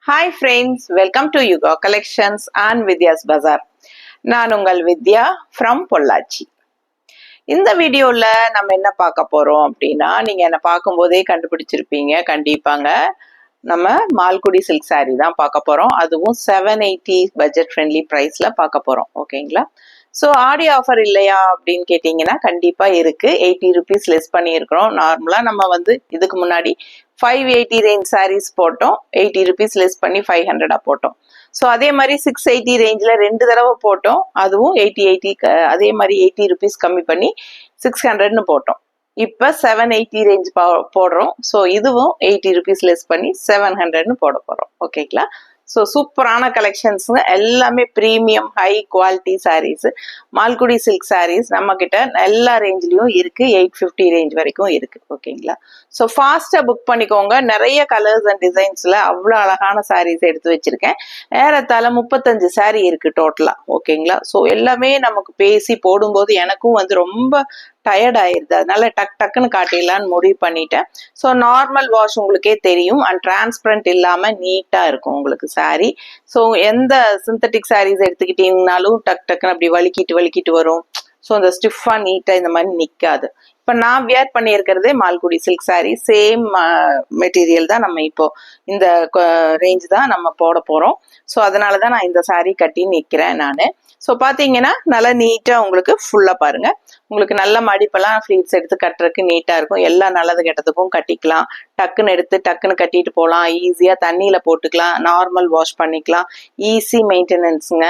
Hi friends, welcome to Yuga Collections and Vidya's Bazaar. நான் உங்கள் வித்யா from Pollachi. இந்த வீடியோல நம்ம என்ன பார்க்க போறோம் அப்படின்னா, நீங்க என்ன பார்க்கும்போதே கண்டுபிடிச்சிருப்பீங்க கண்டிப்பாங்க. நம்ம மால்குடி சில்க் saree தான் பார்க்க போறோம். அதுவும் 780 பட்ஜெட் ஃப்ரெண்ட்லி பிரைஸ்ல பார்க்க போறோம். ஓகேங்களா? ஸோ ஆடி ஆஃபர் இல்லையா அப்படின்னு கேட்டிங்கன்னா கண்டிப்பா இருக்கு. 80 ருபீஸ் லெஸ் பண்ணியிருக்கிறோம். நார்மலா நம்ம வந்து இதுக்கு முன்னாடி 580 ரேஞ்ச் சாரீஸ் போட்டோம். 80 ருபீஸ் லெஸ் பண்ணி 500 போட்டோம். ஸோ அதே மாதிரி 680 ரேஞ்சில் 2 தடவை போட்டோம். அதுவும் 80 அதே மாதிரி 80 ருபீஸ் கம்மி பண்ணி 600ன்னு போட்டோம். இப்போ 780 ரேஞ்ச் போடுறோம். ஸோ இதுவும் 80 ருபீஸ் லெஸ் பண்ணி 700ன்னு போட போகிறோம். ஓகேங்களா? ஸோ சூப்பரான கலெக்ஷன்ஸுங்க, எல்லாமே premium high quality saris. Malgudi silk saris நம்ம கிட்ட எல்லா ரேஞ்ச்லயும் இருக்கு. 850 ரேஞ்ச் வரைக்கும் இருக்கு. ஓகேங்களா? ஸோ ஃபாஸ்டா புக் பண்ணிக்கோங்க. நிறைய கலர்ஸ் அண்ட் டிசைன்ஸ்ல அவ்வளோ அழகான சாரீஸ் எடுத்து வச்சிருக்கேன். ஏறத்தாழ 35 சாரீ இருக்கு டோட்டலா. ஓகேங்களா? ஸோ எல்லாமே நமக்கு பேசி போடும்போது எனக்கும் வந்து ரொம்ப டயர்ட் ஆயிருது. அதனால டக்குன்னு காட்டிடலான்னு முடிவு பண்ணிட்டேன். ஸோ நார்மல் வாஷ் உங்களுக்கே தெரியும் அண்ட் டிரான்ஸ்பரண்ட் இல்லாம நீட்டா இருக்கும் உங்களுக்கு சாரி. ஸோ எந்த சிந்தட்டிக் சாரீஸ் எடுத்துக்கிட்டீங்கனாலும் டக்குன்னு அப்படி வலிக்கிட்டு வரும். ஸோ அந்த ஸ்டிஃபா நீட்டா இந்த மாதிரி நிக்காது. இப்ப நான் வியர் பண்ணியிருக்கிறதே Malgudi silk sari. Same material தான் நம்ம இப்போ இந்த ரேஞ்ச் தான் நம்ம போட போறோம். ஸோ அதனாலதான் நான் இந்த சாரி கட்டி நிக்கிறேன் நானு. ஸோ பாத்தீங்கன்னா நல்லா நீட்டா உங்களுக்கு ஃபுல்லா பாருங்க. உங்களுக்கு நல்ல மடிப்பெல்லாம் ஃப்ளீட்ஸ் எடுத்து கட்டுறதுக்கு நீட்டா இருக்கும். எல்லா நல்லது கெட்டதுக்கும் கட்டிக்கலாம். டக்குன்னு எடுத்து டக்குன்னு கட்டிட்டு போகலாம். ஈஸியா தண்ணியில போட்டுக்கலாம். நார்மல் வாஷ் பண்ணிக்கலாம். ஈஸி மெயின்டெனன்ஸுங்க.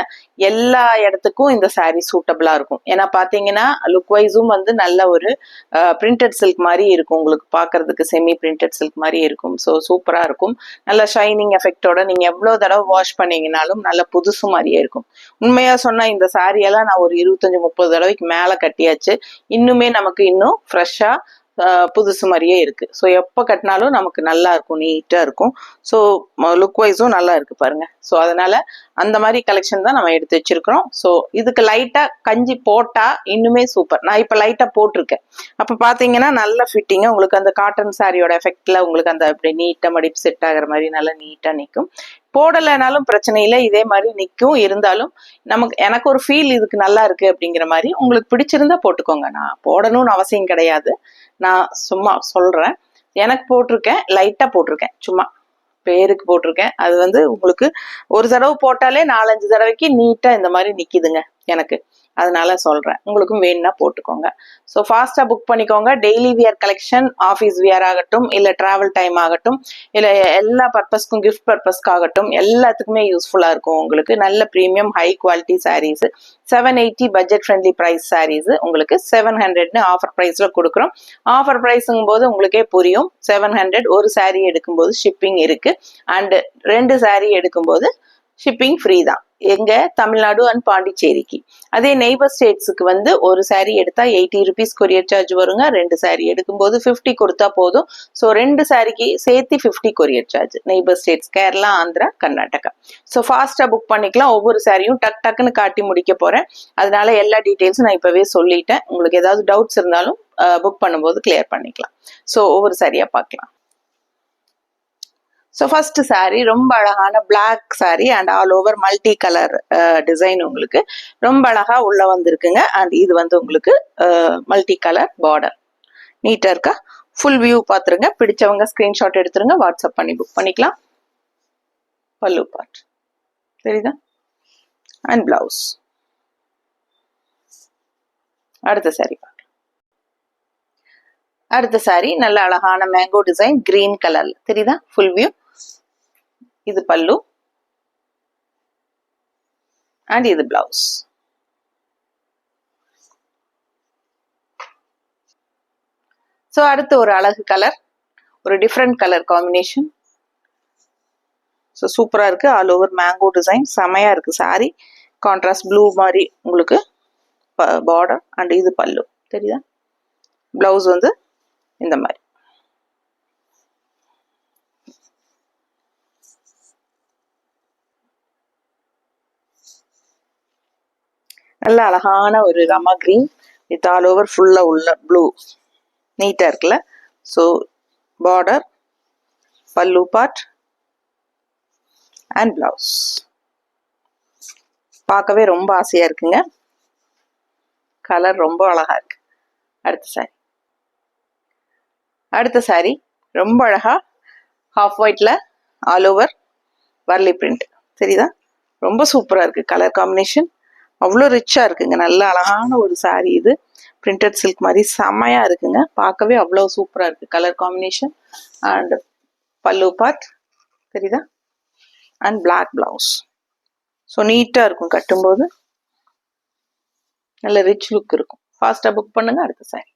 எல்லா இடத்துக்கும் இந்த சாரீ சூட்டபிளா இருக்கும். ஏன்னா பாத்தீங்கன்னா லுக் வைஸும் வந்து நல்ல ஒரு பிரிண்டட் சில்க் மாதிரி இருக்கும். உங்களுக்கு பாக்குறதுக்கு செமி பிரிண்டட் சில்க் மாதிரி இருக்கும். ஸோ சூப்பரா இருக்கும். நல்ல ஷைனிங் எஃபெக்டோட நீங்க எவ்வளவு தடவை வாஷ் பண்ணீங்கனாலும் நல்ல புதுசு மாதிரியே இருக்கும். உண்மையா சொன்னா இந்த சாரியெல்லாம் நான் ஒரு 25-30 தடவைக்கு மேல கட்டியாச்சு. இன்னுமே நமக்கு இன்னும் ஃப்ரெஷ்ஷா புதுசு மாதிரியே இருக்கு. ஸோ எப்போ கட்டினாலும் நமக்கு நல்லா இருக்கும், நீட்டா இருக்கும். ஸோ லுக் வைஸும் நல்லா இருக்கு பாருங்க. ஸோ அதனால அந்த மாதிரி கலெக்ஷன் தான் நம்ம எடுத்து வச்சிருக்கிறோம். ஸோ இதுக்கு லைட்டா கஞ்சி போட்டா இன்னுமே சூப்பர். நான் இப்போ லைட்டா போட்டிருக்கேன். அப்போ பாத்தீங்கன்னா நல்ல ஃபிட்டிங்க உங்களுக்கு அந்த காட்டன் சாரியோட எஃபெக்ட்ல உங்களுக்கு அந்த அப்படி நீட்டா மடிப்பு செட் ஆகிற மாதிரி நல்லா நீட்டா நிற்கும். போடலைனாலும் பிரச்சனை இல்லை, இதே மாதிரி நிற்கும். இருந்தாலும் எனக்கு ஒரு ஃபீல் இதுக்கு நல்லா இருக்கு அப்படிங்கிற மாதிரி. உங்களுக்கு பிடிச்சிருந்தா போட்டுக்கோங்க. நான் போடணும்னு அவசியம் கிடையாது. நான் சும்மா சொல்றேன். எனக்கு போட்டிருக்கேன், லைட்டா போட்டிருக்கேன், சும்மா பேருக்கு போட்டிருக்கேன். அது வந்து உங்களுக்கு ஒரு தடவை போட்டாலே 4-5 தடவைக்கு நீட்டா இந்த மாதிரி நிக்குதுங்க எனக்கு. அதனால சொல்றேன். உங்களுக்கும் வேணும்னா போட்டுக்கோங்க. ஸோ ஃபாஸ்டா புக் பண்ணிக்கோங்க. Daily wear collection, office wear ஆகட்டும், இல்ல டிராவல் டைம் ஆகட்டும், இல்ல எல்லா பர்பஸ்க்கும் கிஃப்ட் பர்பஸ்க்காகட்டும் எல்லாத்துக்குமே யூஸ்ஃபுல்லா இருக்கும். உங்களுக்கு நல்ல premium high quality saris 780 budget friendly price saris உங்களுக்கு 700ன்னு ஆஃபர் பிரைஸ்ல கொடுக்குறோம். ஆஃபர் பிரைஸுங்கும் போது உங்களுக்கே புரியும். 700 ஒரு சாரீ எடுக்கும்போது ஷிப்பிங் இருக்கு. அண்ட் 2 சாரீ எடுக்கும்போது ஷிப்பிங் ஃப்ரீ தான். எங்க தமிழ்நாடு அண்ட் பாண்டிச்சேரிக்கு. அதே நெய்பர் ஸ்டேட்ஸுக்கு வந்து ஒரு சாரீ எடுத்தா 80 ருபீஸ் கொரியர் சார்ஜ் வருங்க. 2 சாரீ எடுக்கும்போது 50 கொடுத்தா போதும். ஸோ 2 சாரிக்கு சேர்த்து 50 courier charge. Neighbour states Kerala, Andhra, Karnataka. So ஃபாஸ்டா புக் பண்ணிக்கலாம். ஒவ்வொரு சாரியும் டக்குன்னு காட்டி முடிக்க போறேன். அதனால எல்லா டீட்டெயில்ஸும் நான் இப்பவே சொல்லிட்டேன். உங்களுக்கு ஏதாவது டவுட்ஸ் இருந்தாலும் புக் பண்ணும்போது கிளியர் பண்ணிக்கலாம். ஸோ ஒவ்வொரு சாரியா பார்க்கலாம். ஸோ ஃபர்ஸ்ட் சாரீ ரொம்ப அழகான black sari and all over multi colour design உங்களுக்கு ரொம்ப அழகா உள்ள வந்திருக்குங்க. அண்ட் இது வந்து உங்களுக்கு மல்டி கலர் பார்டர் நீட்டா இருக்கா. ஃபுல் வியூ பாத்துருங்க. பிடிச்சவங்க ஸ்கிரீன்ஷாட் எடுத்துருங்க, வாட்ஸ்அப் பண்ணி புக் பண்ணிக்கலாம். பல்லு பார்ட் தெரியுதா? And blouse. அடுத்த சாரீ அடுத்த சாரீ நல்ல அழகான மேங்கோ டிசைன் கிரீன் கலர்ல தெரியுதா? Full view. இது பல்லு அண்ட் இது பிளவுஸ். ஸோ அடுத்து ஒரு அழகு கலர், ஒரு டிஃப்ரெண்ட் கலர் காம்பினேஷன். ஸோ சூப்பரா இருக்கு. ஆல் ஓவர் மேங்கோ டிசைன் செமையா இருக்கு சாரி. கான்ட்ராஸ்ட் ப்ளூ மாதிரி உங்களுக்கு பார்டர் அண்ட் இது பல்லு தெரியுதா? பிளவுஸ் வந்து இந்த மாதிரி. நல்ல அழகான ஒரு Rama green with all over ஃபுல்லா உள்ள ப்ளூ நீட்டா இருக்குல்ல. ஸோ பார்டர், பல்லு பார்ட், அண்ட் பிளவுஸ். பார்க்கவே ரொம்ப ஆசையா இருக்குங்க. கலர் ரொம்ப அழகா இருக்கு. அடுத்த சாரி ரொம்ப அழகா ஹாஃப் ஒயிட்ல ஆல் ஓவர் வர்லி பிரிண்ட் தெரியுதா? ரொம்ப சூப்பரா இருக்கு. கலர் காம்பினேஷன் அவ்வளோ ரிச்சா இருக்குங்க. நல்ல அழகான ஒரு சாரி இது. பிரிண்டட் சில்க் மாதிரி செம்மையா இருக்குங்க. பார்க்கவே அவ்வளோ சூப்பரா இருக்கு colour combination. And pallu part தெரியுதா? And black blouse. ஸோ நீட்டா இருக்கும் கட்டும்போது. நல்ல ரிச் லுக் இருக்கும். ஃபாஸ்டா புக் பண்ணுங்க. அடுத்த சாரி.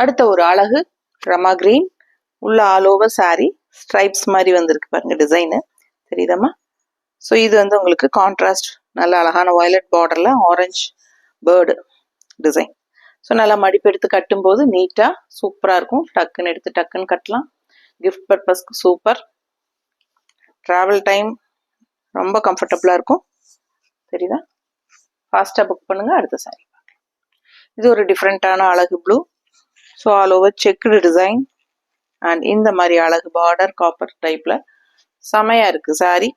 அடுத்த ஒரு அழகு ரமா கிரீன் உள்ள ஆல் ஓவர் சாரி ஸ்ட்ரைப்ஸ் மாதிரி வந்திருக்கு பாருங்க டிசைனு தெரியுதாம்மா? ஸோ இது வந்து உங்களுக்கு கான்ட்ராஸ்ட் நல்ல அழகான வயலட் பார்டர்ல ஆரஞ்சு பேர்டு டிசைன். ஸோ நல்லா மடிப்பு எடுத்து கட்டும்போது நீட்டாக சூப்பராக இருக்கும். டக்குன்னு எடுத்து டக்குன்னு கட்டலாம். கிஃப்ட் பர்பஸ்க்கு சூப்பர். ட்ராவல் டைம் ரொம்ப கம்ஃபர்டபுளாக இருக்கும் தெரியுதா? ஃபாஸ்ட்டாக புக் பண்ணுங்க. அடுத்த சாரி. இது ஒரு டிஃப்ரெண்ட்டான அழகு blue. So all over checked design and இந்த மாதிரி அழகு பார்டர் காப்பர் டைப்ல செமையா இருக்கு சாரி.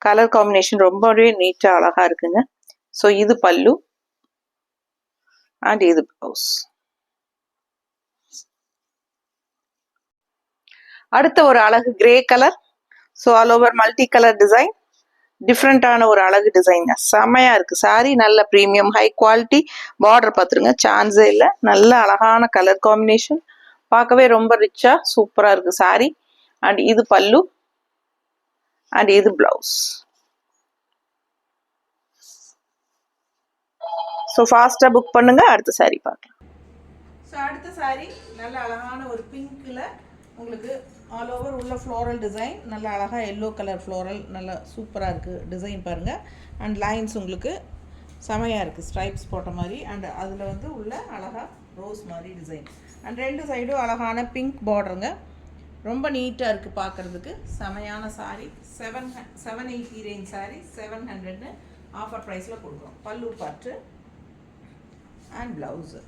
கலர் காம்பினேஷன் ரொம்பவே நீட்டா அழகா இருக்குங்க. ஸோ இது பல்லு அண்ட் இது பிளவுஸ். அடுத்த ஒரு அழகு grey colour. So all over multi colour design. டிஃப்ரெண்டான ஒரு அழகு டிசைன் செமையா இருக்கு சாரி. நல்ல ப்ரீமியம் ஹை குவாலிட்டி. பார்டர் பார்த்துருங்க சான்ஸே இல்லை. நல்ல அழகான கலர் காம்பினேஷன். பார்க்கவே ரொம்ப ரிச்சா சூப்பரா இருக்கு சாரி. அண்ட் இது பல்லு அண்ட் இது பிளவுஸ். ஸோ ஃபாஸ்ட்டாக புக் பண்ணுங்க. அடுத்த சாரி பார்க்கலாம். ஸோ அடுத்த சாரி நல்ல அழகான ஒரு பிங்க்ல உங்களுக்கு ஆல் ஓவர் உள்ள ஃப்ளோரல் டிசைன். நல்ல அழகாக எல்லோ கலர் ஃப்ளோரல் நல்ல சூப்பராக இருக்குது டிசைன் பாருங்கள். அண்ட் லைன்ஸ் உங்களுக்கு செமையாக இருக்குது ஸ்ட்ரைப்ஸ் போட்ட மாதிரி. அண்ட் அதில் வந்து உள்ள அழகாக ரோஸ் மாதிரி டிசைன். அண்ட் ரெண்டு சைடும் அழகான பிங்க் பார்டருங்க. ரொம்ப நீட்டாக இருக்குது பார்க்குறதுக்கு. செமையான சாரி. 780 ரேஞ்ச் சாரி 700ன்னு ஆஃபர் ப்ரைஸில் கொடுக்குறோம். பல்லு பார்ட்டு அண்ட் பிளவுஸு.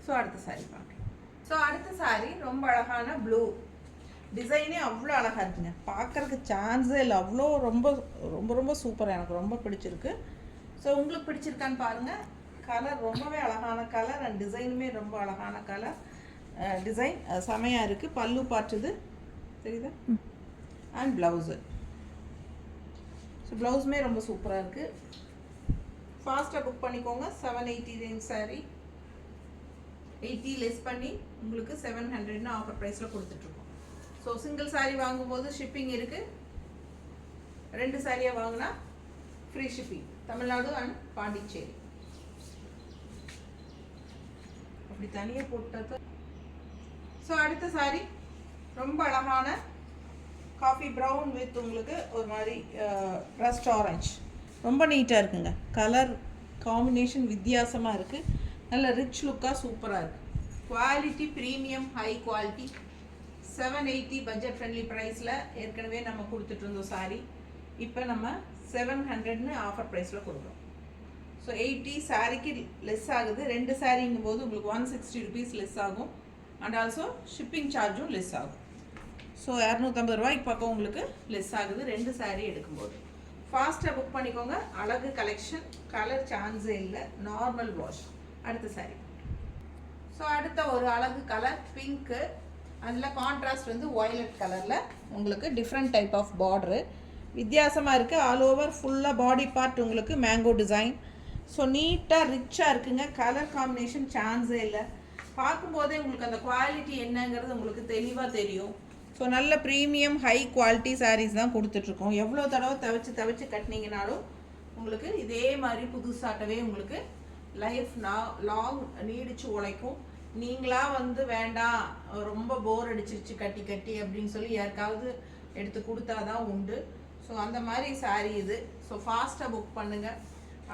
ஸோ அடுத்த சாரி பார்க்கலாம். ஸோ அடுத்த சாரி ரொம்ப அழகான ப்ளூ டிசைனே அவ்வளோ அழகாக இருக்குங்க. பார்க்குறதுக்கு சான்ஸே இல்லை. அவ்வளோ ரொம்ப ரொம்ப ரொம்ப சூப்பராக எனக்கு ரொம்ப பிடிச்சிருக்கு. ஸோ உங்களுக்கு பிடிச்சிருக்கான்னு பாருங்கள். கலர் ரொம்பவே அழகான கலர் அண்ட் டிசைனுமே ரொம்ப அழகான கலர் டிசைன் செமையாக இருக்குது. பல்லு பார்ட்டுது தெரியுதா? And blouse. ஸோ ப்ளவுஸுமே ரொம்ப சூப்பராக இருக்குது. ஃபாஸ்ட்டாக புக் பண்ணிக்கோங்க. 780 ரேஞ்ச் சாரி 80 லெஸ் பண்ணி உங்களுக்கு 700ன்னு ஆஃபர் ப்ரைஸில் கொடுத்துட்ருக்கோம். ஸோ சிங்கிள் சாரீ வாங்கும்போது ஷிப்பிங் இருக்குது. 2 சாரியாக வாங்கினா free shipping. Tamil Nadu and Pondicherry. அப்படி தனியாக போட்டது. ஸோ அடுத்த சாரி ரொம்ப அழகான காஃபி ப்ரௌன் வித் உங்களுக்கு ஒரு மாதிரி ரஸ்ட் ஆரஞ்ச். ரொம்ப நீட்டாக இருக்குங்க. கலர் காம்பினேஷன் வித்தியாசமாக இருக்குது. நல்ல ரிச் லுக்காக சூப்பராக இருக்குது. Quality premium high quality. 780 budget friendly ப்ரைஸில் ஏற்கனவே நம்ம கொடுத்துட்டு இருந்தோம் சாரி. இப்போ நம்ம 700ன்னு ஆஃபர் ப்ரைஸில் கொடுக்குறோம். ஸோ 80 சாரிக்கு லெஸ் ஆகுது. 2 சாரிங்கும் போது உங்களுக்கு 160 ருபீஸ் லெஸ் ஆகும். அண்ட் ஆல்சோ ஷிப்பிங் சார்ஜும் லெஸ் ஆகும். ஸோ 250 ரூபாய்க்கு பக்கம் உங்களுக்கு லெஸ் ஆகுது 2 சாரீ எடுக்கும்போது. ஃபாஸ்ட்டாக புக் பண்ணிக்கோங்க. அழகு கலெக்ஷன். கலர் சான்ஸே இல்லை. Normal wash. அடுத்த சாரீ. ஸோ அடுத்த ஒரு அழகு கலர் பிங்க்கு. அதில் கான்ட்ராஸ்ட் வந்து வயலட் கலரில் உங்களுக்கு டிஃப்ரெண்ட் டைப் ஆஃப் பார்டரு வித்தியாசமாக இருக்குது. ஆல் ஓவர் ஃபுல்லாக பாடி பார்ட் உங்களுக்கு மேங்கோ டிசைன். ஸோ நீட்டாக ரிச்சாக இருக்குங்க. கலர் காம்பினேஷன் சான்ஸே இல்லை. பார்க்கும்போதே உங்களுக்கு அந்த குவாலிட்டி என்னங்கிறது உங்களுக்கு தெளிவாக தெரியும். ஸோ நல்ல ப்ரீமியம் ஹை குவாலிட்டி சாரீஸ் தான் கொடுத்துட்ருக்கோம். எவ்வளோ தடவை துவைச்சி கட்டினீங்கனாலும் உங்களுக்கு இதே மாதிரி புதுசாட்டவே உங்களுக்கு லைஃப் லாங் நீடிச்சு உழைக்கும். நீங்களாக வந்து வேண்டாம் ரொம்ப போர் அடிச்சிருச்சு கட்டி கட்டி அப்படின்னு சொல்லி யாருக்காவது எடுத்து கொடுத்தா தான் உண்டு. ஸோ அந்த மாதிரி சாரீ இது. ஸோ ஃபாஸ்ட்டாக புக் பண்ணுங்கள்.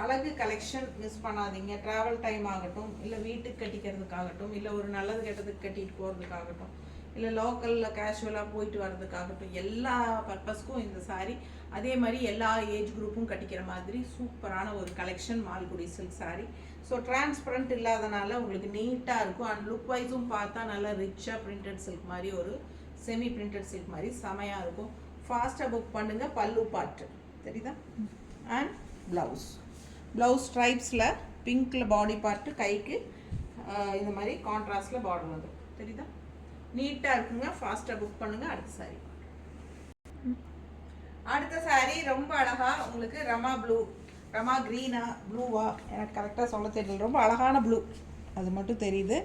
அழகு கலெக்ஷன் மிஸ் பண்ணாதீங்க. ட்ராவல் டைம் ஆகட்டும், இல்லை வீட்டுக்கு கட்டிக்கிறதுக்காகட்டும், இல்லை ஒரு நல்லது கெட்டதுக்கு கட்டிட்டு போகிறதுக்காகட்டும், இல்லை லோக்கலில் கேஷுவலாக போயிட்டு வர்றதுக்காகட்டும், எல்லா பர்பஸ்க்கும் இந்த சாரீ. அதே மாதிரி எல்லா ஏஜ் குரூப்பும் கட்டிக்கிற மாதிரி சூப்பரான ஒரு collection Malgudi silk sari. So transparent இல்லாதனால உங்களுக்கு நீட்டாக இருக்கும். அண்ட் லுக் வைஸும் பார்த்தா நல்லா ரிச்சாக பிரிண்டட் சில்க் மாதிரி ஒரு செமி பிரிண்டட் சில்க் மாதிரி செமையாக இருக்கும். ஃபாஸ்ட்டாக புக் பண்ணுங்கள். பல்லு பார்ட்டு தெரியுதா? அண்ட் ப்ளவுஸ் ஸ்ட்ரைப்ஸில் பிங்க்கில் பாடி பார்ட்டு, கைக்கு இந்த மாதிரி கான்ட்ராஸ்டில் பார்டர் வந்துடும். தெரியுதா? நீட்டாக இருக்குங்க. ஃபாஸ்ட்டாக புக் பண்ணுங்கள். அடுத்த சாரீ ரொம்ப அழகாக உங்களுக்கு ரமா க்ரீனா ப்ளூவா எனக்கு கரெக்டாக சொல்ல தெரியல. ரொம்ப அழகான ப்ளூ அது மட்டும் தெரியுது.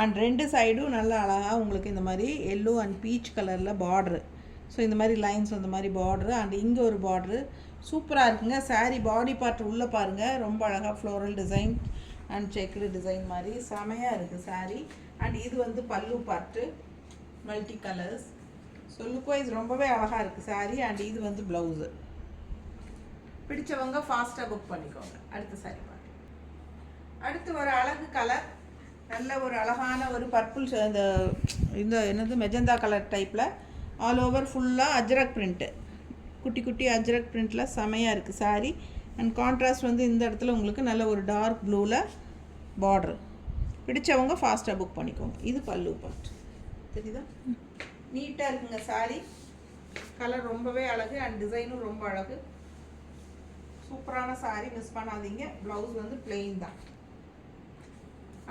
அண்ட் 2 சைடும் நல்லா அழகாக உங்களுக்கு இந்த மாதிரி எல்லோ அண்ட் பீச் கலரில் பார்ட்ரு. ஸோ இந்த மாதிரி லைன்ஸ் அந்த மாதிரி பார்ட்ரு அண்ட் இங்கே ஒரு பார்ட்ரு சூப்பராக இருக்குங்க. சாரீ பாடி பார்ட் உள்ளே பாருங்கள். ரொம்ப அழகாக floral design and checked design மாதிரி செமையாக இருக்குது சாரீ. அண்ட் இது வந்து pallu part, multi colours. So look wise ரொம்பவே அழகாக இருக்குது சாரீ. அண்ட் இது வந்து ப்ளவுஸு. பிடிச்சவங்க ஃபாஸ்ட்டாக புக் பண்ணிக்கோங்க. அடுத்த சாரீ பார்த்து அடுத்து ஒரு அழகு கலர், நல்ல ஒரு அழகான ஒரு பர்பிள், இந்த என்னது மெஜந்தா கலர் டைப்பில் ஆல் ஓவர் ஃபுல்லாக அஜ்ரக் பிரிண்ட்டு, குட்டி குட்டி அஜ்ரக் பிரிண்ட்டில் செமையாக இருக்குது சாரீ. அண்ட் கான்ட்ராஸ்ட் வந்து இந்த இடத்துல உங்களுக்கு நல்ல ஒரு டார்க் ப்ளூவில் பார்ட்ரு. பிடிச்சவங்க ஃபாஸ்ட்டாக புக் பண்ணிக்கோங்க. இது பல்லு பார்ட். தெரியுதா? நீட்டாக இருக்குங்க சாரீ. கலர் ரொம்பவே அழகு அண்ட் டிசைனும் ரொம்ப அழகு. சூப்பரான சாரீ, மிஸ் பண்ணாதீங்க. ப்ளவுஸ் வந்து பிளெயின் தான்.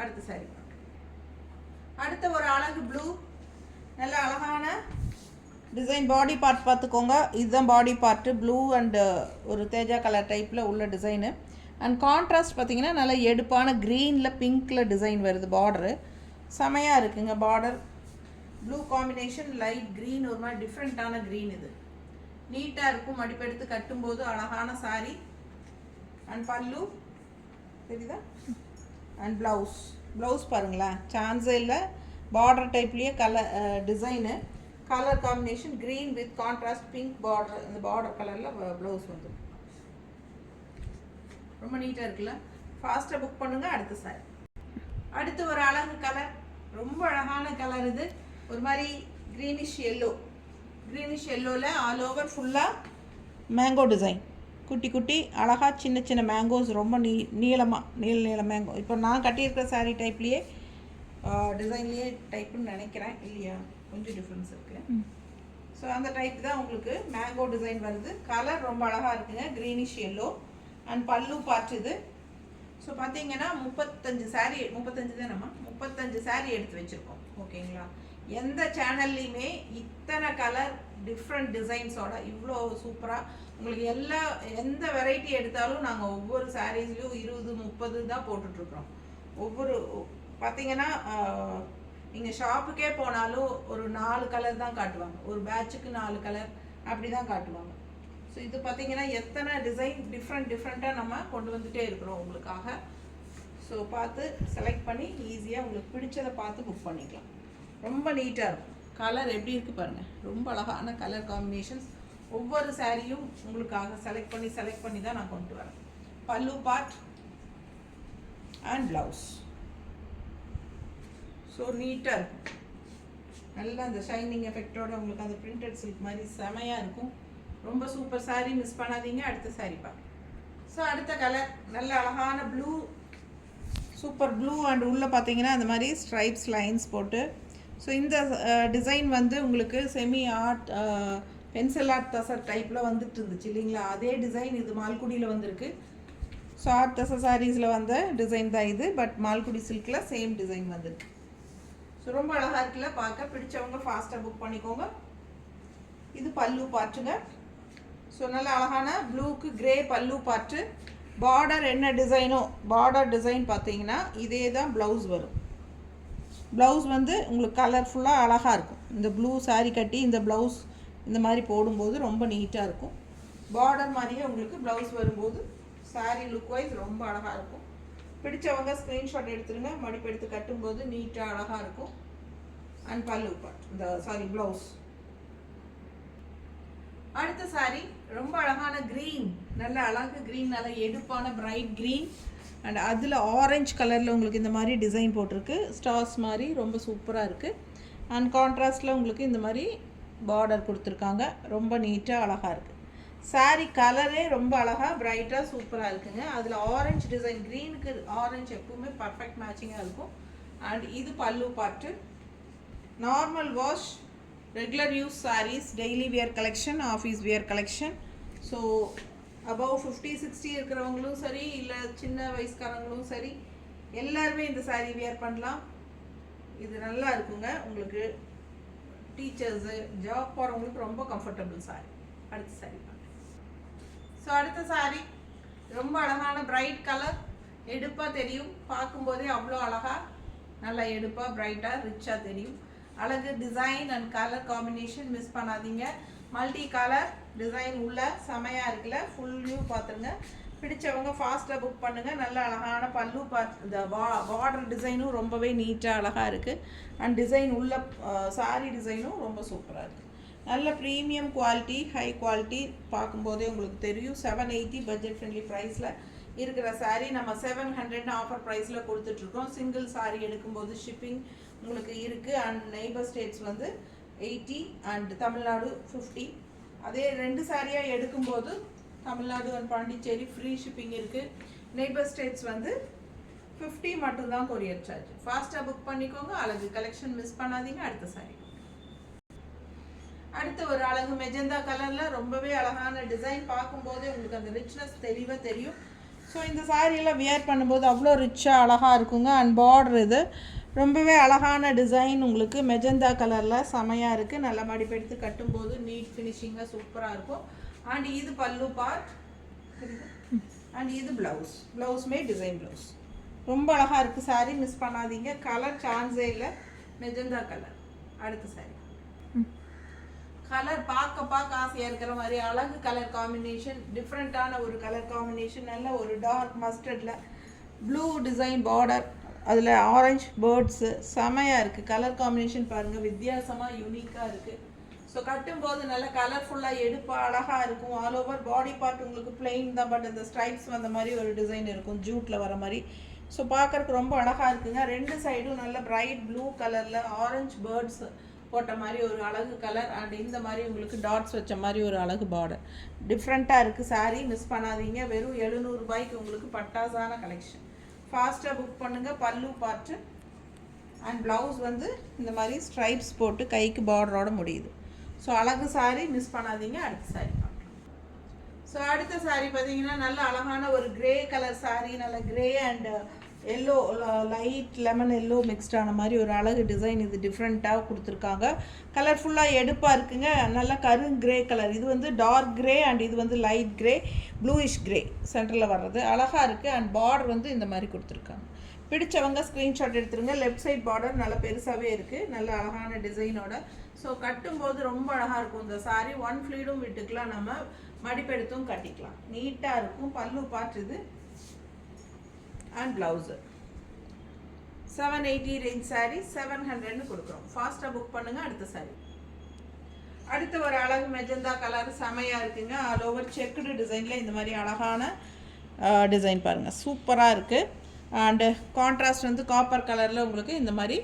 அடுத்த சாரீ அடுத்த ஒரு அழகு ப்ளூ, நல்ல அழகான டிசைன். பாடி பார்ட் பார்த்துக்கோங்க. இதுதான் பாடி பார்ட்டு. ப்ளூ அண்டு ஒரு தேஜா கலர் டைப்பில் உள்ள டிசைனு. அண்ட் கான்ட்ராஸ்ட் பார்த்திங்கன்னா நல்லா எடுப்பான க்ரீனில் பிங்க்கில் டிசைன் வருது. பார்டரு செமையாக இருக்குங்க. Border blue combination, light green, ஒரு மாதிரி டிஃப்ரெண்ட்டான க்ரீன். இது நீட்டாக இருக்கும். மடிப்பெடுத்து கட்டும்போது அழகான சாரீ. அண்ட் பல்லு தெரியுதா? அண்ட் ப்ளவுஸ் பாருங்களேன், சான்ஸே இல்லை. பார்டர் டைப்லேயே colour design, colour combination green with contrast pink border. இந்த பார்டர் கலரில் ப்ளவுஸ் வந்து ரொம்ப நீட்டாக இருக்குல்ல. ஃபாஸ்ட்டாக புக் பண்ணுங்கள். அடுத்த சாரி அடுத்து ஒரு அழகு கலர், ரொம்ப அழகான கலர். இது ஒரு மாதிரி க்ரீனிஷ் எல்லோவில் ஆல் ஓவர் ஃபுல்லாக மேங்கோ டிசைன். குட்டி குட்டி அழகாக சின்ன சின்ன மேங்கோஸ், ரொம்ப நீள மேங்கோ. இப்போ நான் கட்டியிருக்கிற சாரீ டைப்லேயே டிசைன்லேயே டைப்புன்னு நினைக்கிறேன். இல்லையா? கொஞ்சம் டிஃப்ரென்ஸ் இருக்குது. ஸோ அந்த டைப் தான் உங்களுக்கு மேங்கோ டிசைன் வருது. கலர் ரொம்ப அழகாக இருக்குங்க. Greenish yellow. And pallu part இது. ஸோ பார்த்தீங்கன்னா 35 சாரீ எடுத்து வச்சுருக்கோம். ஓகேங்களா? எந்த சேனல்லையுமே இத்தனை கலர் டிஃப்ரெண்ட் டிசைன்ஸோட இவ்வளோ சூப்பராக உங்களுக்கு எந்த வெரைட்டி எடுத்தாலும் நாங்கள் ஒவ்வொரு சாரீஸ்லையும் 20-30 தான் போட்டுட்ருக்குறோம். ஒவ்வொரு பார்த்தீங்கன்னா நீங்கள் ஷாப்புக்கே போனாலும் ஒரு 4 கலர் தான் காட்டுவாங்க. ஒரு பேட்சுக்கு 4 கலர் அப்படி தான் காட்டுவாங்க. ஸோ இது பார்த்தீங்கன்னா எத்தனை டிசைன் டிஃப்ரெண்ட்டாக நம்ம கொண்டு வந்துகிட்டே இருக்கிறோம் உங்களுக்காக. ஸோ பார்த்து செலக்ட் பண்ணி ஈஸியாக உங்களுக்கு பிடிச்சதை பார்த்து புக் பண்ணிக்கலாம். ரொம்ப நீட்டாக இருக்கும். கலர் எப்படி இருக்குது பாருங்கள். ரொம்ப அழகான கலர் காம்பினேஷன்ஸ். ஒவ்வொரு சாரியும் உங்களுக்காக செலக்ட் பண்ணி தான் நான் கொண்டு வரேன். பல்லு பார்ட் அண்ட் ப்ளவுஸ். ஸோ நீட்டாக இருக்கும். நல்லா அந்த ஷைனிங் எஃபெக்டோட உங்களுக்கு அந்த பிரிண்டட் சில்க் மாதிரி செமையாக இருக்கும். ரொம்ப சூப்பர் சாரீ, மிஸ் பண்ணாதீங்க. அடுத்த சாரீ பார்க்க. ஸோ அடுத்த கலர் நல்ல அழகான ப்ளூ, சூப்பர் ப்ளூ. அண்ட் உள்ளே பார்த்தீங்கன்னா அந்த மாதிரி ஸ்ட்ரைப்ஸ் லைன்ஸ் போட்டு. ஸோ இந்த டிசைன் வந்து உங்களுக்கு semi art pencil art tussar டைப்பில் வந்துட்டு இருந்துச்சு இல்லைங்களா? அதே டிசைன் இது மால்குடியில் வந்திருக்கு. ஸோ ஆர்ட் தசர் சாரீஸில் வந்த டிசைன் தான் இது. பட் மால்குடி சில்கில் சேம் டிசைன் வந்துருக்கு. ஸோ ரொம்ப அழகாக இருக்குல்ல பார்க்க. பிடிச்சவங்க ஃபாஸ்ட்டாக புக் பண்ணிக்கோங்க. இது பல்லு பார்ட்டுங்க. ஸோ நல்ல அழகான ப்ளூக்கு கிரே பல்லு பார்ட்டு. பார்டர் என்ன டிசைனோ பார்டர் டிசைன் பார்த்தீங்கன்னா இதே தான் ப்ளவுஸ் வரும். ப்ளவுஸ் வந்து உங்களுக்கு கலர்ஃபுல்லாக அழகாக இருக்கும். இந்த ப்ளூ சாரீ கட்டி இந்த ப்ளவுஸ் இந்த மாதிரி போடும்போது ரொம்ப நீட்டாக இருக்கும். பார்டர் மாதிரியே உங்களுக்கு ப்ளவுஸ் வரும்போது சாரீ லுக் வைஸ் ரொம்ப அழகாக இருக்கும். பிடிச்சவங்க ஸ்க்ரீன்ஷாட் எடுத்துருங்க. மடிப்பு எடுத்து கட்டும்போது நீட்டாக அழகாக இருக்கும். And pallu part blouse. அடுத்த சாரீ ரொம்ப அழகான க்ரீன், நல்ல அழகு க்ரீன், நல்ல எடுப்பான பிரைட் க்ரீன். அண்ட் அதில் ஆரஞ்சு கலரில் உங்களுக்கு இந்த மாதிரி டிசைன் போட்டிருக்கு. ஸ்டார்ஸ் மாதிரி ரொம்ப சூப்பராக இருக்குது. அண்ட் கான்ட்ராஸ்டில் உங்களுக்கு இந்த மாதிரி பார்டர் கொடுத்துருக்காங்க. ரொம்ப நீட்டாக அழகாக இருக்குது. சாரீ கலரே ரொம்ப அழகாக பிரைட்டாக சூப்பராக இருக்குங்க. அதில் ஆரஞ்சு டிசைன், க்ரீனுக்கு ஆரஞ்சு எப்பவுமே பர்ஃபெக்ட் மேட்சிங்காக இருக்கும். அண்ட் இது பல்லு part. Normal wash regular use sarees, daily wear collection, office wear collection. So above 50-60 இருக்கிறவங்களும் சரி, இல்லை சின்ன வயசுக்காரங்களும் சரி, எல்லாருமே இந்த saree வியர் பண்ணலாம். இது நல்லா இருக்குங்க. உங்களுக்கு டீச்சர்ஸு, ஜாப் போகிறவங்களுக்கு ரொம்ப கம்ஃபர்டபுள் saree. அடுத்த saree பார்க்கலாம். ஸோ அடுத்த saree ரொம்ப அழகான பிரைட் கலர், எடுப்பாக தெரியும். பார்க்கும்போதே அவ்வளோ அழகாக, நல்லா எடுப்பாக பிரைட்டாக ரிச்சாக தெரியும். அழகு design and colour combination miss பண்ணாதீங்க. மல்டி கலர் டிசைன் உள்ள செமையாக இருக்குல்ல. ஃபுல் வியூ பார்த்துருங்க. பிடிச்சவங்க ஃபாஸ்ட்டாக புக் பண்ணுங்கள். நல்ல அழகான பல்லு இந்த பார்டர் டிசைனும் ரொம்பவே நீட்டாக அழகாக இருக்குது. அண்ட் டிசைன் உள்ள சாரீ டிசைனும் ரொம்ப சூப்பராக இருக்குது. நல்ல ப்ரீமியம் குவாலிட்டி, ஹை குவாலிட்டி. பார்க்கும்போதே உங்களுக்கு தெரியும். 780 பட்ஜெட் ஃப்ரெண்ட்லி ப்ரைஸில் இருக்கிற saree நம்ம 700 ஆஃபர் ப்ரைஸில் கொடுத்துட்ருக்கோம். சிங்கிள் saree எடுக்கும்போது ஷிப்பிங் உங்களுக்கு இருக்குது. அண்ட் நெய்பர் ஸ்டேட்ஸ் வந்து 80 அண்ட் தமிழ்நாடு 50. அதே 2 சாரியாக எடுக்கும்போது Tamil Nadu and Pondicherry free shipping இருக்குது. நெய்பர் ஸ்டேட்ஸ் வந்து 50 மட்டும்தான் கொரியர் சார்ஜ். ஃபாஸ்ட்டாக புக் பண்ணிக்கோங்க. அழகு கலெக்ஷன் மிஸ் பண்ணாதீங்க. அடுத்த சாரி. அடுத்து ஒரு அழகு மெஜந்தா கலரில் ரொம்பவே அழகான டிசைன். பார்க்கும்போதே உங்களுக்கு அந்த ரிச்னஸ் தெளிவாக தெரியும். ஸோ இந்த சாரியெல்லாம் வியர் பண்ணும்போது அவ்வளோ ரிச்சாக அழகாக இருக்குங்க. அண்ட் பார்டர் இது ரொம்பவே அழகான டிசைன். உங்களுக்கு மெஜந்தா கலரில் செமையாக இருக்குது. நல்ல மடிப்பெடுத்து கட்டும்போது நீட் ஃபினிஷிங்காக சூப்பராக இருக்கும். அண்ட் இது பல்லு பார்ட், அண்ட் இது ப்ளவுஸுமே டிசைன் ப்ளவுஸ். ரொம்ப அழகாக இருக்குது சாரீ. மிஸ் பண்ணாதீங்க. கலர் சான்ஸே இல்லை. Magenta colour. அடுத்த சாரீ. கலர் பார்க்க ஆசையாக இருக்கிற மாதிரி அழகு கலர் காம்பினேஷன், டிஃப்ரெண்ட்டான ஒரு கலர் காம்பினேஷன். நல்ல ஒரு டார்க் மஸ்டர்டில் ப்ளூ டிசைன் பார்டர், அதில் ஆரஞ்ச் பேர்ட்ஸு செமையாக இருக்குது. கலர் காம்பினேஷன் பாருங்கள், வித்தியாசமாக யூனிக்காக இருக்குது. ஸோ கட்டும்போது நல்ல கலர்ஃபுல்லாக எடுப்பாக அழகாக இருக்கும். ஆல் ஓவர் பாடி பார்ட் உங்களுக்கு பிளெயின் தான், பட் அந்த ஸ்ட்ரைப்ஸ் வந்த மாதிரி ஒரு டிசைன் இருக்கும், ஜூட்டில் வர மாதிரி. ஸோ பார்க்குறதுக்கு ரொம்ப அழகாக இருக்குங்க. 2 சைடும் நல்ல பிரைட் ப்ளூ கலரில் ஆரஞ்ச் பேர்ட்ஸ் போட்ட மாதிரி ஒரு அழகு கலர். அண்ட் இந்த மாதிரி உங்களுக்கு டாட்ஸ் வச்ச மாதிரி ஒரு அழகு பார்டர். டிஃப்ரெண்ட்டாக இருக்குது சாரீ. மிஸ் பண்ணாதீங்க. வெறும் 700 ரூபாய்க்கு உங்களுக்கு பட்டாசான கலெக்ஷன். ஃபாஸ்ட்டாக புக் பண்ணுங்கள். பல்லு பார்ட்டு அண்ட் ப்ளவுஸ் வந்து இந்த மாதிரி ஸ்ட்ரைப்ஸ் போட்டு கைக்கு பார்டரோட முடியுது. ஸோ அழகு சாரீ. மிஸ் பண்ணாதீங்க. அடுத்த சாரீ பார்க்கலாம். ஸோ அடுத்த சாரீ பார்த்தீங்கன்னா நல்ல அழகான ஒரு கிரே கலர் சாரீ. நல்ல grey and yellow, light lemon yellow மிக்ஸ்டான மாதிரி ஒரு அழகு டிசைன். இது டிஃப்ரெண்ட்டாக கொடுத்துருக்காங்க. கலர்ஃபுல்லாக எடுப்பாக இருக்குங்க. நல்ல கிரே கலர். இது வந்து டார்க் கிரே அண்ட் இது வந்து லைட் கிரே, ப்ளூயிஷ் கிரே சென்டரில் வர்றது அழகாக இருக்குது. அண்ட் பார்டர் வந்து இந்த மாதிரி கொடுத்துருக்காங்க. பிடிச்சவங்க ஸ்க்ரீன்ஷாட் எடுத்துருங்க. லெஃப்ட் சைட் பார்டர் நல்லா பெருசாகவே இருக்குது. நல்ல அழகான டிசைனோட. ஸோ கட்டும்போது ரொம்ப அழகாக இருக்கும் இந்த சாரீ. 1 ஃப்ளீடும் விட்டுக்கலாம், நம்ம மடிப்பெடுத்தும் கட்டிக்கலாம். நீட்டாக இருக்கும். பல்லு பார்ட் இது அண்ட் ப்ளவுஸு. 780 ரேஞ்ச் சாரீ 700ன்னு கொடுக்குறோம். ஃபாஸ்ட்டாக புக் பண்ணுங்கள். அடுத்த சாரீ. அடுத்து ஒரு அழகு மெஜந்தா கலர் செமையாக இருக்குங்க. ஆல் ஓவர் செக்குடு டிசைனில் இந்த மாதிரி அழகான டிசைன் பாருங்கள், சூப்பராக இருக்குது. அண்டு கான்ட்ராஸ்ட் வந்து காப்பர் கலரில் உங்களுக்கு இந்த மாதிரி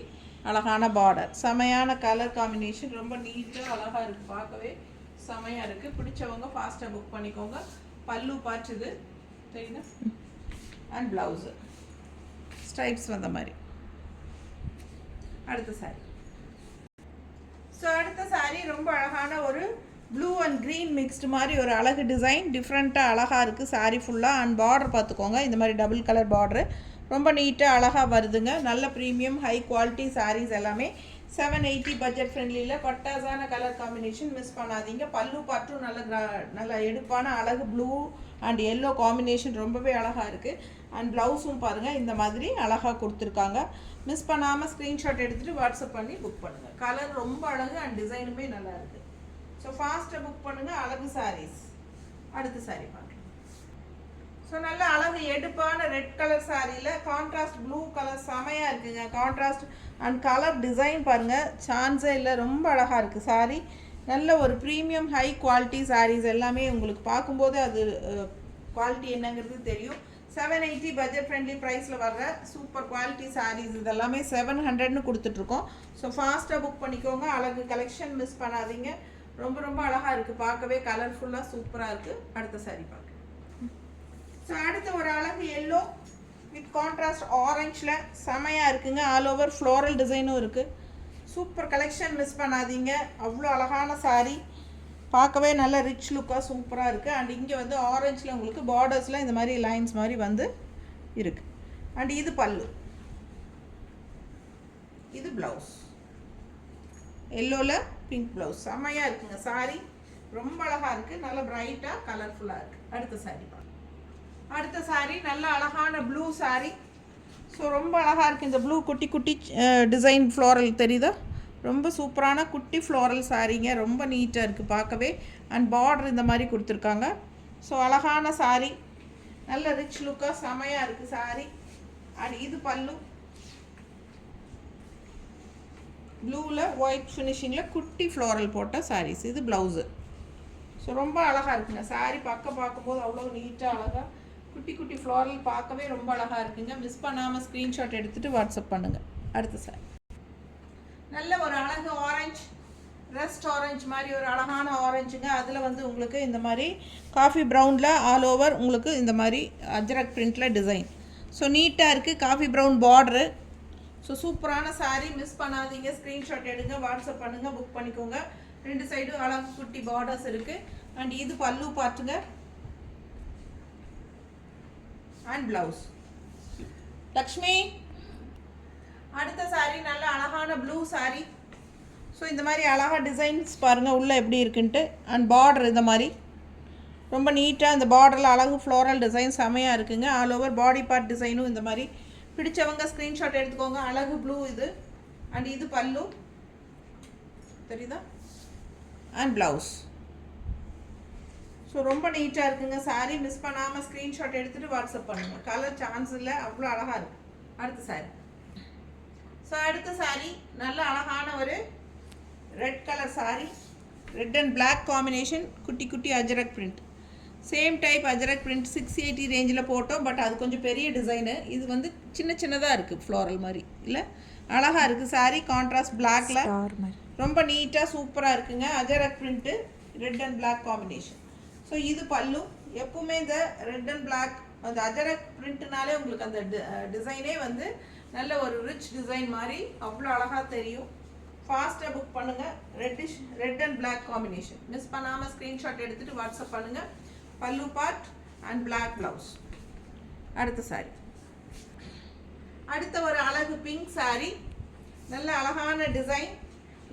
அழகான பார்டர். செமையான கலர் காம்பினேஷன். ரொம்ப நீட்டாக அழகாக இருக்குது. பார்க்கவே செமையாக இருக்குது. பிடிச்சவங்க ஃபாஸ்ட்டாக புக் பண்ணிக்கோங்க. பல்லு பார்ட் இது சரிங்களா. அண்ட் ப்ளவுஸு ஸ்ட்ரைப்ஸ் வந்த மாதிரி. அடுத்த சாரீ. ஸோ அடுத்த சாரீ ரொம்ப அழகான ஒரு ப்ளூ அண்ட் க்ரீன் மிக்ஸ்டு மாதிரி ஒரு அழகு டிசைன். டிஃப்ரெண்ட்டாக அழகாக இருக்குது சாரீ ஃபுல்லாக. அண்ட் பார்டர் பார்த்துக்கோங்க, இந்த மாதிரி டபுள் கலர் பார்டரு ரொம்ப நீட்டாக அழகாக வருதுங்க. நல்ல ப்ரீமியம் ஹை குவாலிட்டி சாரீஸ் எல்லாமே 780 பட்ஜெட் ஃப்ரெண்ட்லியில் பட்டாசான கலர் காம்பினேஷன். மிஸ் பண்ணாதீங்க. பல்லு பார்ட்டும் நல்ல எடுப்பான அழகு ப்ளூ அண்ட் எல்லோ காம்பினேஷன் ரொம்பவே அழகாக இருக்குது. அண்ட் ப்ளவுஸும் பாருங்கள் இந்த மாதிரி அழகாக கொடுத்துருக்காங்க. மிஸ் பண்ணாமல் ஸ்க்ரீன்ஷாட் எடுத்துகிட்டு வாட்ஸ்அப் பண்ணி புக் பண்ணுங்கள். கலர் ரொம்ப அழகு அண்ட் டிசைனுமே நல்லா இருக்குது. ஸோ ஃபாஸ்ட்டாக புக் பண்ணுங்கள். அழகு சாரீஸ். அடுத்த சாரீ பார்க்கலாம். ஸோ நல்ல அழகு எடுப்பான ரெட் கலர் சாரியில் கான்ட்ராஸ்ட் ப்ளூ கலர் செமையாக இருக்குங்க. கான்ட்ராஸ்ட் அண்ட் கலர் டிசைன் பாருங்கள், சான்ஸே இல்லை. ரொம்ப அழகாக இருக்குது சாரீ. நல்ல ஒரு ப்ரீமியம் ஹை குவாலிட்டி சாரீஸ் எல்லாமே உங்களுக்கு பார்க்கும்போது அது குவாலிட்டி என்னங்கிறது தெரியும். 780 பட்ஜெட் ஃப்ரெண்ட்லி ப்ரைஸில் வர்ற சூப்பர் குவாலிட்டி சாரீஸ் இதெல்லாமே 700ன்னு கொடுத்துட்ருக்கோம். ஸோ ஃபாஸ்ட்டாக புக் பண்ணிக்கோங்க. அழகு கலெக்ஷன் மிஸ் பண்ணாதீங்க. ரொம்ப ரொம்ப அழகாக இருக்குது. பார்க்கவே கலர்ஃபுல்லாக சூப்பராக இருக்குது. அடுத்த சாரீ பார்க்கலாம். ஸோ அடுத்த ஒரு அழகு எல்லோ வித் கான்ட்ராஸ்ட் ஆரஞ்சில் செமையாக இருக்குங்க. ஆல் ஓவர் ஃப்ளோரல் டிசைனும் இருக்குது. சூப்பர் கலெக்ஷன், மிஸ் பண்ணாதீங்க. அவ்வளோ அழகான சாரீ, பார்க்கவே நல்ல ரிச் லுக்காக சூப்பராக இருக்குது. அண்ட் இங்கே வந்து ஆரஞ்சில் உங்களுக்கு பார்டர்ஸில் இந்த மாதிரி லைன்ஸ் மாதிரி வந்து இருக்குது. அண்ட் இது பல்லு, இது ப்ளவுஸ், எல்லோவில் பிங்க் ப்ளவுஸ். செம்மையாக இருக்குங்க சாரீ, ரொம்ப அழகாக இருக்குது, நல்ல பிரைட்டாக கலர்ஃபுல்லாக இருக்குது. அடுத்த சாரீ அடுத்த சாரீ நல்ல அழகான ப்ளூ சாரீ. ஸோ ரொம்ப அழகாக இருக்குது. இந்த ப்ளூ குட்டி குட்டி டிசைன் ஃப்ளோரல் தெரியுதா? ரொம்ப சூப்பரான குட்டி ஃப்ளோரல் சாரீங்க, ரொம்ப நீட்டாக இருக்குது பார்க்கவே. அண்ட் பார்டர் இந்த மாதிரி கொடுத்துருக்காங்க. ஸோ அழகான சாரீ, நல்ல ரிச் லுக்காக செமையாக இருக்குது சாரீ. அண்ட் இது பல்லு, ப்ளூவில் ஒயிட் ஃபினிஷிங்கில் குட்டி ஃப்ளோரல் போட்ட சாரீஸ். இது ப்ளவுஸு. ஸோ ரொம்ப அழகாக இருக்குங்க சாரீ, பார்க்கும்போது அவ்வளோ நீட்டாக அழகாக குட்டி குட்டி ஃப்ளோரல் பார்க்கவே ரொம்ப அழகாக இருக்குங்க. மிஸ் பண்ணாமல் ஸ்க்ரீன்ஷாட் எடுத்துகிட்டு வாட்ஸ்அப் பண்ணுங்கள். அடுத்த சாரி நல்ல ஒரு அழகு ஆரஞ்சு, ரெஸ்ட் ஆரஞ்சு மாதிரி ஒரு அழகான ஆரஞ்சுங்க. அதில் வந்து உங்களுக்கு இந்த மாதிரி காஃபி ப்ரௌனில் ஆல் ஓவர் உங்களுக்கு இந்த மாதிரி அஜ்ரக் பிரிண்டில் டிசைன். ஸோ நீட்டாக இருக்குது, காஃபி ப்ரௌன் பார்டரு. ஸோ சூப்பரான சாரீ, மிஸ் பண்ணாதீங்க. ஸ்க்ரீன்ஷாட் எடுங்க, வாட்ஸ்அப் பண்ணுங்கள், புக் பண்ணிக்கோங்க. ரெண்டு சைடும் அழகு குட்டி பார்டர்ஸ் இருக்குது. அண்ட் இது பல்லு பார்த்துங்க, அண்ட் ப்ளவுஸ். லக்ஷ்மி அடுத்த சாரீ நல்ல அழகான ப்ளூ சாரீ. ஸோ இந்த மாதிரி அழகாக டிசைன்ஸ் பாருங்கள் உள்ளே எப்படி இருக்குன்ட்டு. அண்ட் பார்டர் இந்த மாதிரி ரொம்ப நீட்டாக இந்த பார்டரில் அழகு ஃப்ளோரல் டிசைன் செமையாக இருக்குங்க. ஆல் ஓவர் பாடி பார்ட் டிசைனும் இந்த மாதிரி. பிடிச்சவங்க ஸ்க்ரீன்ஷாட் எடுத்துக்கோங்க. அழகு ப்ளூ இது. அண்ட் இது பல்லு தெரியுதா? And blouse. ஸோ ரொம்ப நீட்டாக இருக்குங்க சாரீ, மிஸ் பண்ணாமல் ஸ்க்ரீன்ஷாட் எடுத்துகிட்டு வாட்ஸ்அப் பண்ணுங்கள். கலர் சான்ஸ் இல்லை, அவ்வளோ அழகாக இருக்குது. அடுத்த சாரீ ஸோ அடுத்த சாரீ நல்ல அழகான ஒரு red colour sari, red and black combination, குட்டி குட்டி Ajrakh print. Same type Ajrakh print 680 ரேஞ்சில் போட்டோம். பட் அது கொஞ்சம் பெரிய டிசைனு. இது வந்து சின்ன சின்னதாக இருக்குது, ஃப்ளோரல் மாதிரி இல்லை, அழகாக இருக்குது சாரீ. கான்ட்ராஸ்ட் பிளாக்ல ரொம்ப நீட்டாக சூப்பராக இருக்குங்க. Ajrakh print, red and black combination. So இது பல்லு. எப்பவுமே இந்த ரெட் அண்ட் பிளாக் அந்த அஜரக் பிரிண்ட்னாலே உங்களுக்கு அந்த டிசைனே வந்து நல்ல ஒரு ரிச் டிசைன் மாதிரி அவ்வளோ அழகாக தெரியும். ஃபாஸ்ட்டாக புக் பண்ணுங்கள். Red and black combination. Miss பண்ணாமல் ஸ்க்ரீன்ஷாட் எடுத்துகிட்டு வாட்ஸ்அப் பண்ணுங்கள். Pallu part and black blouse. அடுத்த சாரீ அடுத்த ஒரு அழகு பிங்க் சாரீ, நல்ல அழகான டிசைன்.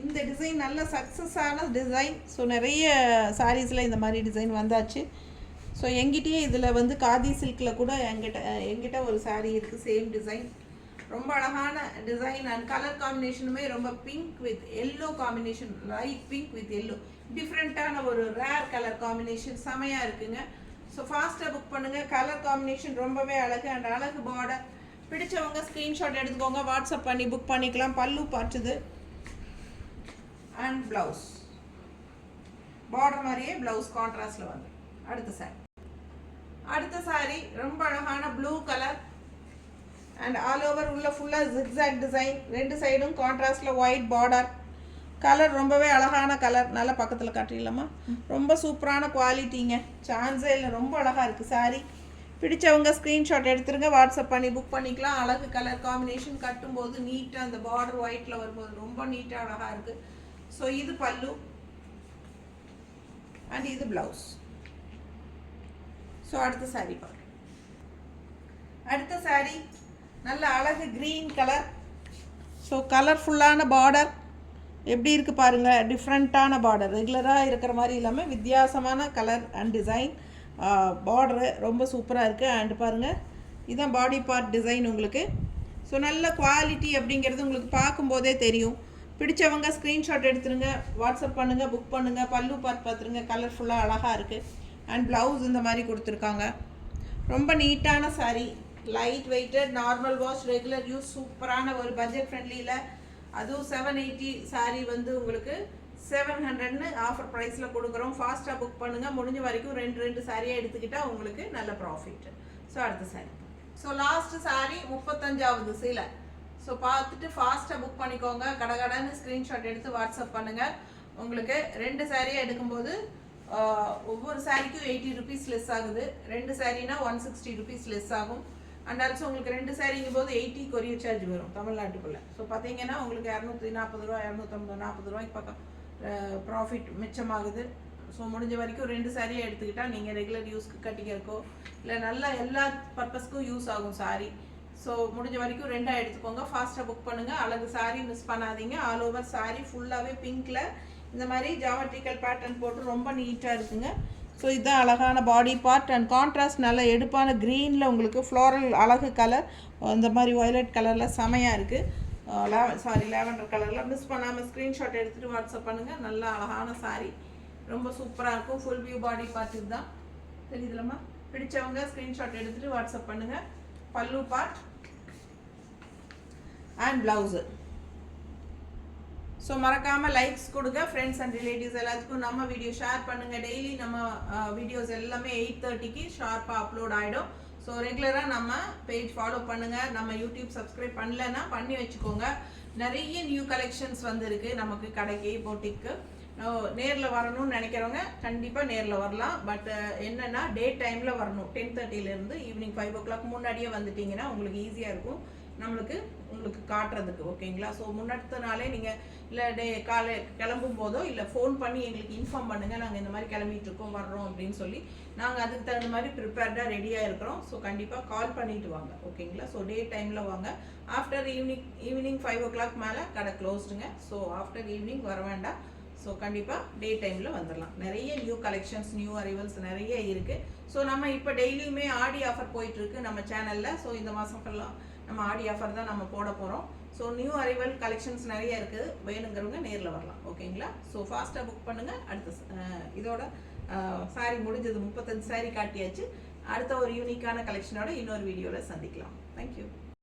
இந்த டிசைன் நல்ல சக்ஸஸான டிசைன். ஸோ நிறைய சாரீஸில் இந்த மாதிரி டிசைன் வந்தாச்சு. ஸோ எங்கிட்டயே இதில் வந்து காதி சில்கில் கூட எங்கிட்ட ஒரு சாரீ இருக்குது, சேம் டிசைன். ரொம்ப அழகான டிசைன் அண்ட் கலர் காம்பினேஷனுமே ரொம்ப pink with yellow combination, light pink with yellow, டிஃப்ரெண்ட்டான ஒரு ரேர் கலர் காம்பினேஷன், செமையாக இருக்குங்க. ஸோ ஃபாஸ்ட்டாக புக் பண்ணுங்கள். கலர் காம்பினேஷன் ரொம்பவே அழகு அண்ட் அழகு பார்டர். பிடிச்சவங்க ஸ்க்ரீன்ஷாட் எடுத்துக்கோங்க, வாட்ஸ்அப் பண்ணி புக் பண்ணிக்கலாம். பல்லு பார்த்துது அண்ட் ப்ளவுஸ். பார்டர் மாதிரியே ப்ளவுஸ் கான்ட்ராஸ்டில் வந்து. அடுத்த சாரீ ரொம்ப அழகான blue colour and all over உள்ள ஃபுல்லாக ஜிக்ஸாக் டிசைன். ரெண்டு சைடும் கான்ட்ராஸ்டில் ஒயிட் பார்டர். கலர் ரொம்பவே அழகான கலர். நல்லா பக்கத்தில் காட்டிடலாமா? ரொம்ப சூப்பரான குவாலிட்டிங்க, சான்ஸே இல்லை. ரொம்ப அழகாக இருக்குது சாரீ. பிடிச்சவங்க ஸ்க்ரீன்ஷாட் எடுத்துருங்க, வாட்ஸ்அப் பண்ணி புக் பண்ணிக்கலாம். அழகு கலர் காம்பினேஷன், கட்டும்போது நீட்டாக அந்த பார்டர் ஒயிட்டில் வரும்போது ரொம்ப நீட்டாக அழகாக இருக்குது. ஸோ இது பல்லு அண்ட் இது ப்ளவுஸ். ஸோ அடுத்த சாரீ பாருங்க. அடுத்த சாரீ நல்ல அழகு க்ரீன் கலர். ஸோ கலர்ஃபுல்லான பார்டர் எப்படி இருக்குது பாருங்கள். டிஃப்ரெண்ட்டான பார்டர், ரெகுலராக இருக்கிற மாதிரி இல்லாமல் வித்தியாசமான கலர் அண்ட் டிசைன். பார்டரு ரொம்ப சூப்பராக இருக்குது. அண்ட் பாருங்கள், இதுதான் பாடி பார்ட் டிசைன் உங்களுக்கு. ஸோ நல்ல குவாலிட்டி அப்படிங்கிறது உங்களுக்கு பார்க்கும்போதே தெரியும். பிடிச்சவங்க ஸ்க்ரீன்ஷாட் எடுத்துருங்க, வாட்ஸ்அப் பண்ணுங்கள், புக் பண்ணுங்கள். பல்லு பார்த்துருங்க, கலர்ஃபுல்லாக அழகாக இருக்குது. அண்ட் ப்ளவுஸ் இந்த மாதிரி கொடுத்துருக்காங்க. ரொம்ப நீட்டான sari, light weighted, normal wash, regular use, சூப்பரான ஒரு பட்ஜெட் ஃப்ரெண்ட்லியில். அதுவும் 780 சாரீ வந்து உங்களுக்கு 700ன்னு ஆஃபர் ப்ரைஸில் கொடுக்குறோம். ஃபாஸ்ட்டாக புக் பண்ணுங்கள். முடிஞ்ச வரைக்கும் ரெண்டு சாரியாக எடுத்துக்கிட்டால் உங்களுக்கு நல்ல ப்ராஃபிட். ஸோ அடுத்த சாரீ. ஸோ லாஸ்ட் சாரீ 35வது சீலை. ஸோ பார்த்துட்டு ஃபாஸ்ட்டாக புக் பண்ணிக்கோங்க. கடகடன்னு ஸ்க்ரீன்ஷாட் எடுத்து வாட்ஸ்அப் பண்ணுங்கள். உங்களுக்கு ரெண்டு சாரியாக எடுக்கும்போது ஒவ்வொரு சாரிக்கும் 80 ருபீஸ் லெஸ் ஆகுது. ரெண்டு சாரீனா 160 ருபீஸ் லெஸ் ஆகும். அண்ட் ஆல்சோ உங்களுக்கு 2 சாரீங்கும் போது 80 கொரியர் சார்ஜ் வரும் தமிழ்நாட்டுக்குள்ளே. ஸோ பார்த்தீங்கன்னா உங்களுக்கு 240 ரூபா 250 40 ரூபாய்க்கு பக்கம் ப்ராஃபிட் மிச்சமாகுது. ஸோ முடிஞ்ச வரைக்கும் 2 சாரியாக எடுத்துக்கிட்டால் நீங்கள் ரெகுலர் யூஸ்க்கு கட்டிக்கிறக்கோ இல்லை நல்லா எல்லா பர்பஸ்க்கும் யூஸ் ஆகும் சாரி. ஸோ முடிஞ்ச வரைக்கும் 2 எடுத்துக்கோங்க. ஃபாஸ்ட்டாக புக் பண்ணுங்கள். அழகு சாரி மிஸ் பண்ணாதீங்க. ஆல் ஓவர் சாரி ஃபுல்லாகவே பிங்க்கில் இந்த மாதிரி ஜாமெட்ரிக்கல் பேட்டர்ன் போட்டு ரொம்ப நீட்டாக இருக்குங்க. ஸோ இதுதான் அழகான பாடி பார்ட் அண்ட் கான்ட்ராஸ்ட் நல்ல எடுப்பான க்ரீனில் உங்களுக்கு ஃப்ளோரல் அழகு கலர் இந்த மாதிரி வயலட் கலரில் செமையாக இருக்குது. லேவண்டர் கலரில் மிஸ் பண்ணாமல் ஸ்க்ரீன்ஷாட் எடுத்துகிட்டு வாட்ஸ்அப் பண்ணுங்கள். நல்ல அழகான சாரி, ரொம்ப சூப்பராக இருக்கும். ஃபுல் வியூ பாடி பார்ட் இதுதான் தெரியுதுலம்மா. பிடிச்சவங்க ஸ்க்ரீன்ஷாட் எடுத்துகிட்டு வாட்ஸ்அப் பண்ணுங்கள். Pallu part and blouse. So மறக்காமல் லைக்ஸ் கொடுங்க. ஃப்ரெண்ட்ஸ் அண்ட் ரிலேட்டிவ்ஸ் எல்லாத்துக்கும் நம்ம வீடியோ ஷேர் பண்ணுங்கள். டெய்லி நம்ம வீடியோஸ் எல்லாமே 8:30க்கு ஷார்ப்பாக அப்லோட் ஆகிடும். ஸோ ரெகுலராக நம்ம பேஜ் ஃபாலோ பண்ணுங்கள். நம்ம யூடியூப் சப்ஸ்கிரைப் பண்ணலைன்னா பண்ணி வச்சுக்கோங்க. நிறைய நியூ கலெக்ஷன்ஸ் வந்துருக்கு நமக்கு கடைக்கு போட்டிக்கு. நேரில் வரணும்னு நினைக்கிறவங்க கண்டிப்பாக நேரில் வரலாம். பட் என்னென்னா டே டைமில் வரணும். 10:30லேருந்து ஈவினிங் 5 o'clock முன்னாடியே வந்துட்டிங்கன்னா உங்களுக்கு ஈஸியாக இருக்கும் உங்களுக்கு காட்டுறதுக்கு. ஓகேங்களா? ஸோ முன்னடுத்த நாளே நீங்கள் இல்லை காலை கிளம்பும் போதோ இல்லை ஃபோன் பண்ணி எங்களுக்கு இன்ஃபார்ம் பண்ணுங்கள். நாங்கள் இந்த மாதிரி கிளம்பிட்டு இருக்கோம் வர்றோம் அப்படின்னு சொல்லி நாங்கள் அதுக்கு தகுந்த மாதிரி ப்ரிப்பேர்டாக ரெடியாக இருக்கிறோம். ஸோ கண்டிப்பாக கால் பண்ணிவிட்டு வாங்க. ஓகேங்களா? ஸோ டே டைமில் வாங்க. ஆஃப்டர் ஈவினிங் 5 o'clock மேலே கடை க்ளோஸ்டுங்க. ஸோ ஆஃப்டர் ஈவினிங் வர வேண்டாம். ஸோ கண்டிப்பாக டே டைமில் வந்துடலாம். நிறைய நியூ கலெக்ஷன்ஸ் நியூ அரைவல்ஸ் நிறைய இருக்குது. ஸோ நம்ம இப்போ டெய்லியுமே ஆடி ஆஃபர் போயிட்டுருக்கு நம்ம சேனலில். ஸோ இந்த மாதம் ஃபுல்லாக நம்ம ஆடி ஆஃபர் தான் நம்ம போட போகிறோம். ஸோ நியூ அரைவல் கலெக்ஷன்ஸ் நிறைய இருக்குது. வேணுங்கிறவங்க நேரில் வரலாம். ஓகேங்களா? ஸோ ஃபாஸ்ட்டாக புக் பண்ணுங்கள். அடுத்த இதோட சாரி முடிஞ்சது. 35 சாரி காட்டியாச்சு. அடுத்த ஒரு யூனிக்கான கலெக்ஷனோட இன்னொரு வீடியோவில் சந்திக்கலாம். தேங்க்யூ.